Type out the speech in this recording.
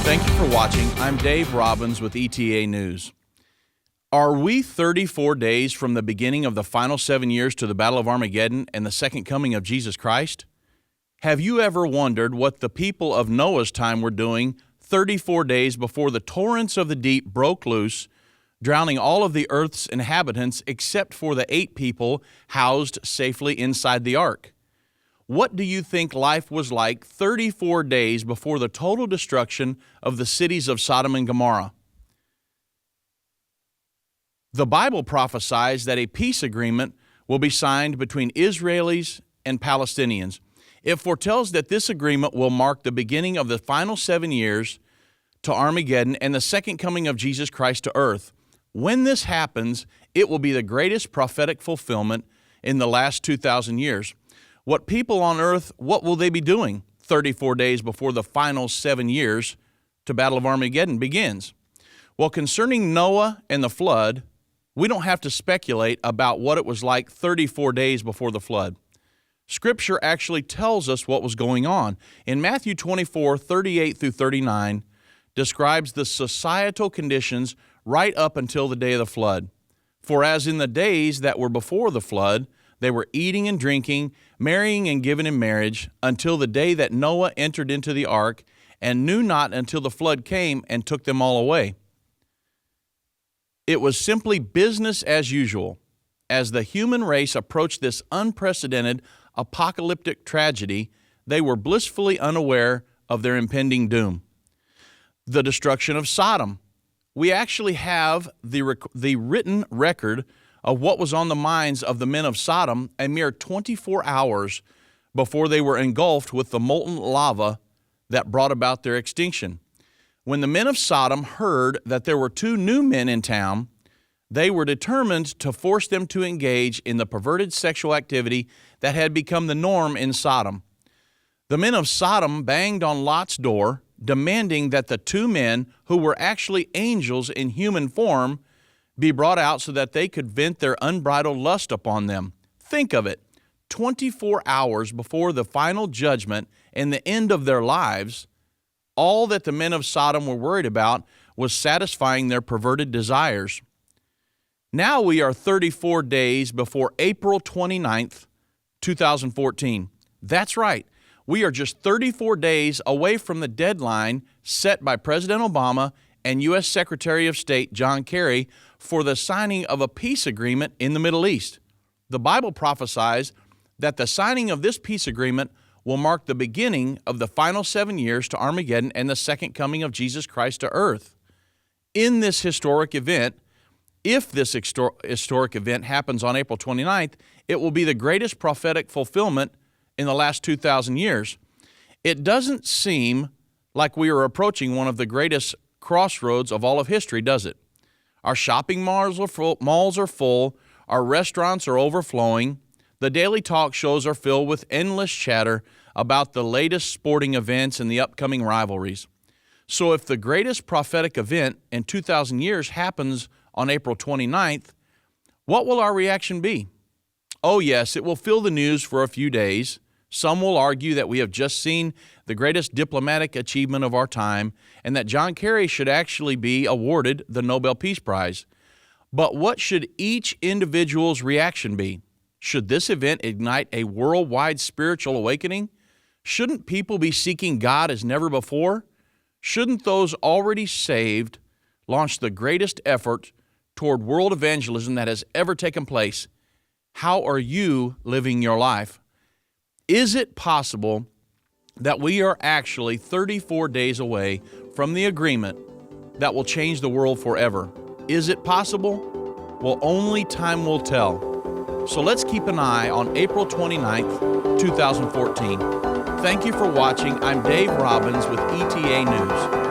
Thank you for watching. I'm Dave Robbins with ETA News. Are we 34 days from the beginning of the final 7 years to the Battle of Armageddon and the second coming of Jesus Christ? Have you ever wondered what the people of Noah's time were doing 34 days before the torrents of the deep broke loose, drowning all of the earth's inhabitants except for the 8 people housed safely inside the ark? What do you think life was like 34 days before the total destruction of the cities of Sodom and Gomorrah? The Bible prophesies that a peace agreement will be signed between Israelis and Palestinians. It foretells that this agreement will mark the beginning of the final 7 years to Armageddon and the second coming of Jesus Christ to earth. When this happens, it will be the greatest prophetic fulfillment in the last 2,000 years. What people on earth, what will they be doing 34 days before the final 7 years to Battle of Armageddon begins? Well, concerning Noah and the flood, we don't have to speculate about what it was like 34 days before the flood. Scripture actually tells us what was going on. In Matthew 24, 38 through 39, describes the societal conditions right up until the day of the flood. For as in the days that were before the flood, they were eating and drinking, marrying and giving in marriage, until the day that Noah entered into the ark, and knew not until the flood came and took them all away. It was simply business as usual. As the human race approached this unprecedented apocalyptic tragedy, they were blissfully unaware of their impending doom. The destruction of Sodom. We actually have the written record of what was on the minds of the men of Sodom a mere 24 hours before they were engulfed with the molten lava that brought about their extinction. When the men of Sodom heard that there were 2 new men in town, they were determined to force them to engage in the perverted sexual activity that had become the norm in Sodom. The men of Sodom banged on Lot's door, demanding that the 2 men, who were actually angels in human form, be brought out so that they could vent their unbridled lust upon them. Think of it, 24 hours before the final judgment and the end of their lives, all that the men of Sodom were worried about was satisfying their perverted desires. Now we are 34 days before April 29th, 2014. That's right. We are just 34 days away from the deadline set by President Obama and U.S. Secretary of State John Kerry for the signing of a peace agreement in the Middle East. The Bible prophesies that the signing of this peace agreement will mark the beginning of the final 7 years to Armageddon and the second coming of Jesus Christ to earth. In this historic event, if this historic event happens on April 29th, it will be the greatest prophetic fulfillment in the last 2,000 years. It doesn't seem like we are approaching one of the greatest crossroads of all of history, does it? Our shopping malls are full, our restaurants are overflowing, the daily talk shows are filled with endless chatter about the latest sporting events and the upcoming rivalries. So if the greatest prophetic event in 2,000 years happens on April 29th, what will our reaction be? Oh yes, it will fill the news for a few days. Some will argue that we have just seen the greatest diplomatic achievement of our time and that John Kerry should actually be awarded the Nobel Peace Prize. But what should each individual's reaction be? Should this event ignite a worldwide spiritual awakening? Shouldn't people be seeking God as never before? Shouldn't those already saved launch the greatest effort toward world evangelism that has ever taken place? How are you living your life? Is it possible that we are actually 34 days away from the agreement that will change the world forever? Is it possible? Well, only time will tell. So let's keep an eye on April 29th, 2014. Thank you for watching. I'm Dave Robbins with ETA News.